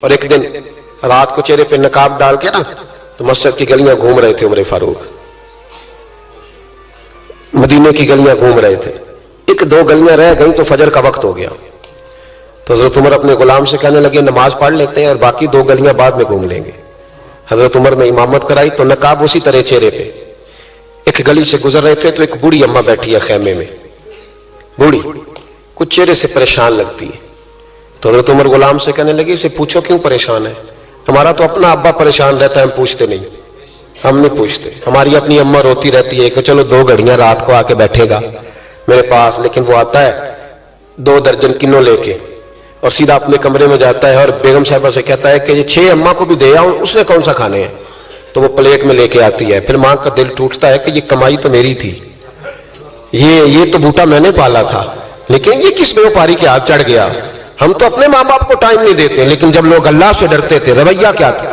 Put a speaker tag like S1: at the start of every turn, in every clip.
S1: اور ایک دن رات کو چہرے پہ نقاب ڈال کے نا تو مسجد کی گلیاں گھوم رہے تھے عمر فاروق، مدینے کی گلیاں گھوم رہے تھے. ایک دو گلیاں رہ گئیں تو فجر کا وقت ہو گیا تو حضرت عمر اپنے غلام سے کہنے لگے نماز پڑھ لیتے ہیں اور باقی دو گلیاں بعد میں گھوم لیں گے. حضرت عمر نے امامت کرائی تو نقاب اسی طرح چہرے پہ. ایک گلی سے گزر رہے تھے تو ایک بوڑھی اماں بیٹھی ہے خیمے میں، بوڑھی کچھ چہرے سے پریشان لگتی ہے. تو حضرت عمر غلام سے کہنے لگے اسے پوچھو کیوں پریشان ہے؟ ہمارا تو اپنا ابا پریشان رہتا ہے، ہم پوچھتے نہیں، ہم نہیں پوچھتے. ہماری اپنی اماں روتی رہتی ہے کہ چلو دو گھڑیاں رات کو آ کے بیٹھے گا میرے پاس، لیکن وہ آتا ہے 2 درجن کنوں لے کے اور سیدھا اپنے کمرے میں جاتا ہے اور بیگم صاحبہ سے کہتا ہے کہ یہ 6 اماں کو بھی دے آؤں، اس نے کون سا کھانے ہیں؟ تو وہ پلیٹ میں لے کے آتی ہے. پھر ماں کا دل ٹوٹتا ہے کہ یہ کمائی تو میری تھی، یہ تو بوٹا میں نے پالا تھا، لیکن یہ کس بیوپاری کے ہاتھ چڑھ گیا. ہم تو اپنے ماں باپ کو ٹائم نہیں دیتے، لیکن جب لوگ اللہ سے ڈرتے تھے رویہ کیا تھا.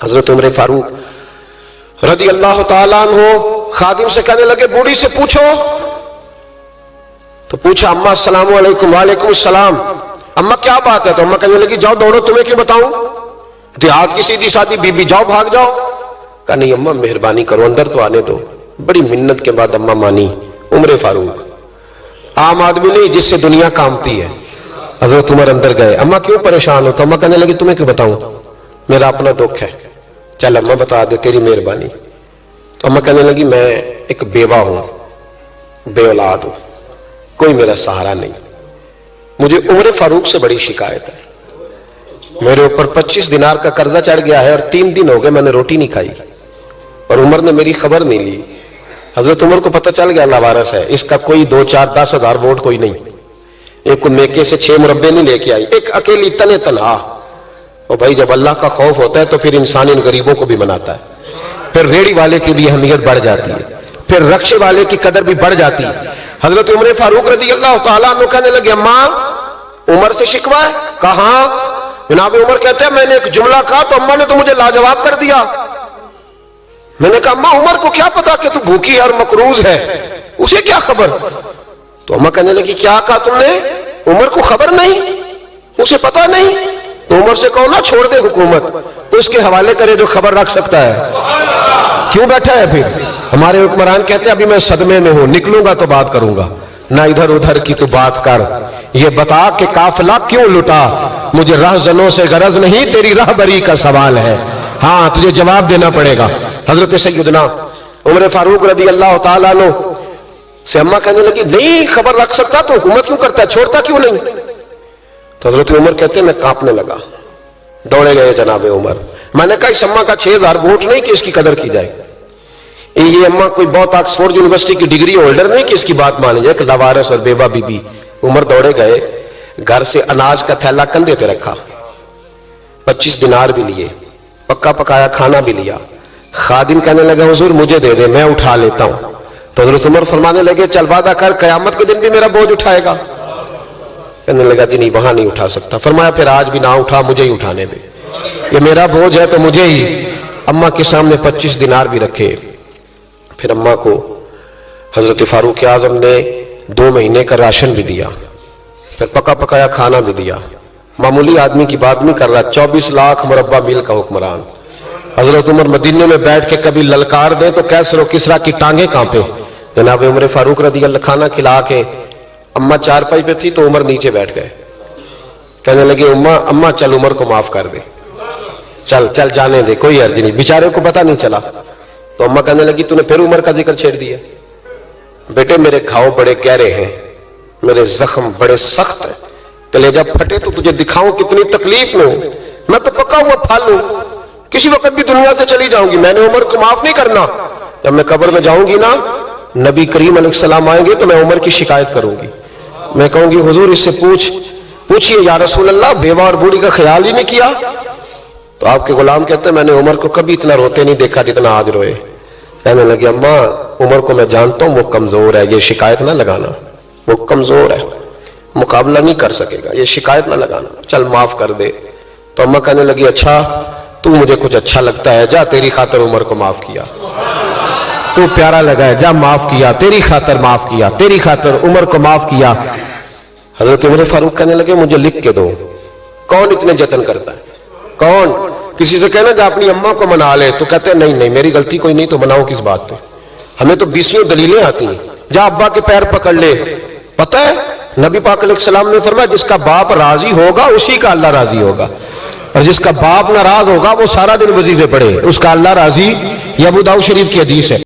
S1: حضرت عمر فاروق رضی اللہ تعالیٰ عنہ خادم سے کہنے لگے بوڑھی سے پوچھو. تو پوچھا اماں السلام علیکم. وعلیکم السلام. اماں کیا بات ہے؟ تو اماں کہنے لگی جاؤ دوڑو، تمہیں کیوں بتاؤں، دیہات کی سیدھی سادی بی بی، جاؤ بھاگ جاؤ. کہا نہیں اماں مہربانی کرو اندر تو آنے دو. بڑی منت کے بعد اماں مانی. عمر فاروق عام آدمی نہیں جس سے دنیا کامتی ہے. حضرت عمر اندر گئے. اماں کیوں پریشان ہو؟ تو اماں کہنے لگی تمہیں کیوں بتاؤں، میرا اپنا دکھ ہے. چل اماں بتا دے، تیری مہربانی. تو اماں کہنے لگی میں ایک بیوہ ہوں، بے اولاد ہوں، کوئی میرا سہارا نہیں. مجھے عمر فاروق سے بڑی شکایت ہے. میرے اوپر 25 دینار کا قرضہ چڑھ گیا ہے اور 3 دن ہو گئے میں نے روٹی نہیں کھائی اور عمر نے میری خبر نہیں لی. حضرت عمر کو پتہ چل گیا لاوارث ہے، اس کا کوئی 2 4 10 ہزار ووٹ کوئی نہیں. ایک کو میکے سے 6 مربے نہیں لے کے آئی، ایک اکیلی تنے تنہا. اور بھائی جب اللہ کا خوف ہوتا ہے تو پھر انسان ان غریبوں کو بھی مناتا ہے. پھر ریڑھی والے کی بھی اہمیت بڑھ جاتی ہے، پھر رکشے والے کی قدر بھی بڑھ جاتی ہے. حضرت عمر فاروق رضی اللہ تعالیٰ عنہ کہنے لگے اماں عمر سے شکوہ ہے؟ کہاں؟ جناب عمر کہتے ہیں میں نے ایک جملہ کہا تو اماں نے تو مجھے لاجواب کر دیا. میں نے کہا اماں عمر کو کیا پتا کہ تو بھوکی اور مقروض ہے، اسے کیا خبر؟ تو اماں کہنے لگی کیا کہا تم نے؟ عمر کو خبر نہیں، اسے پتا نہیں؟ تو عمر سے کہو نا چھوڑ دے حکومت، اس کے حوالے کرے جو خبر رکھ سکتا ہے. کیوں بیٹھا ہے پھر؟ ہمارے حکمران کہتے ہیں ابھی میں صدمے میں ہوں، نکلوں گا تو بات کروں گا. نہ ادھر ادھر کی تو بات کر، یہ بتا کہ قافلہ کیوں لٹا؟ مجھے رہزنوں سے غرض نہیں، تیری رہبری کا سوال ہے. ہاں تجھے جواب دینا پڑے گا. حضرت سیدنا عمر فاروق رضی اللہ تعالیٰ عنہ سے اماں کہنے لگی نہیں خبر رکھ سکتا تو حکومت کیوں کرتا ہے، چھوڑتا کیوں نہیں؟ تو حضرت عمر کہتے ہیں میں کانپنے لگا. دوڑے گئے جناب عمر. میں نے کہا اس اماں کا 6000 ووٹ نہیں کہ اس کی قدر کی جائے. یہ اماں کوئی بہت آکسفورڈ یونیورسٹی کی ڈگری ہولڈر نہیں کہ اس کی بات مانی جائے کہ لاوارث اور بیوہ بی بی. عمر دوڑے گئے، گھر سے اناج کا تھیلا کندھے پہ رکھا، 25 دینار بھی لیے، پکا پکایا کھانا بھی لیا. خادم کہنے لگا حضور مجھے دے دے میں اٹھا لیتا ہوں. تو حضرت عمر فرمانے لگے چل وعدہ کر قیامت کے دن بھی میرا بوجھ اٹھائے گا. کہنے لگا جی نہیں وہاں نہیں اٹھا سکتا. فرمایا پھر آج بھی نہ اٹھا، مجھے ہی اٹھانے دے، یہ میرا بوجھ ہے تو مجھے ہی. اماں کے سامنے 25 دینار بھی رکھے. پھر اماں کو حضرت فاروق اعظم نے 2 مہینے کا راشن بھی دیا، پھر پکا پکایا کھانا بھی دیا. معمولی آدمی کی بات نہیں کر رہا، 24 لاکھ مربع میل کا حکمران. حضرت عمر مدینے میں بیٹھ کے کبھی للکار دیں تو کیسر و کسرا کی ٹانگیں کانپے. جناب عمر فاروق رضی اللہ کھانا کھلا کے اماں چارپائی پہ تھی تو عمر نیچے بیٹھ گئے. کہنے لگے اماں چل عمر کو معاف کر دے، چل چل جانے دے، کوئی عرض نہیں، بیچارے کو پتہ نہیں چلا. تو اماں کہنے لگی تو نے پھر عمر کا ذکر چھیڑ دیا. بیٹے میرے گھاؤ بڑے گہرے ہیں، میرے زخم بڑے سخت ہیں، کلیجہ پھٹے تو تجھے دکھاؤں کتنی تکلیف میں ہوں. میں تو پکا ہوا پھل ہوں، کسی وقت بھی دنیا سے چلی جاؤں گی. میں نے عمر کو معاف نہیں کرنا. جب میں قبر میں جاؤں گی نا نبی کریم علیہ السلام آئیں گے تو میں عمر کی شکایت کروں گی. میں کہوں گی حضور اس سے پوچھئے یا رسول اللہ بیوہ اور بوڑھی کا خیال ہی نہیں کیا. تو آپ کے غلام کہتے ہیں میں نے عمر کو کبھی اتنا روتے نہیں دیکھا جتنا آج روئے. کہنے لگے اماں عمر کو میں جانتا ہوں وہ کمزور ہے، یہ شکایت نہ لگانا، وہ کمزور ہے، مقابلہ نہیں کر سکے گا، یہ شکایت نہ لگانا، چل معاف کر دے. تو اماں کہنے لگی اچھا تو مجھے کچھ اچھا لگتا ہے، جا تیری خاطر عمر کو معاف کیا، تو پیارا لگا ہے، جا معاف کیا، تیری خاطر معاف کیا، تیری خاطر عمر کو معاف کیا. حضرت عمر فاروق کہنے لگے مجھے لکھ کے دو کون اتنے جتن کرتا ہے؟ کون؟ کسی سے کہنا جا اپنی اماں کو منا لے تو کہتے ہیں نہیں نہیں میری غلطی کوئی نہیں تو مناؤ کس بات پہ؟ ہمیں تو 20 دلیلیں آتی ہیں. جا ابا کے پیر پکڑ لے. پتہ ہے نبی پاک علیہ السلام نے فرمایا جس کا باپ راضی ہوگا اسی کا اللہ راضی ہوگا، اور جس کا باپ ناراض ہوگا وہ سارا دن وظیفے پڑھے اس کا اللہ راضی. یہ ابو داؤد شریف کی حدیث ہے.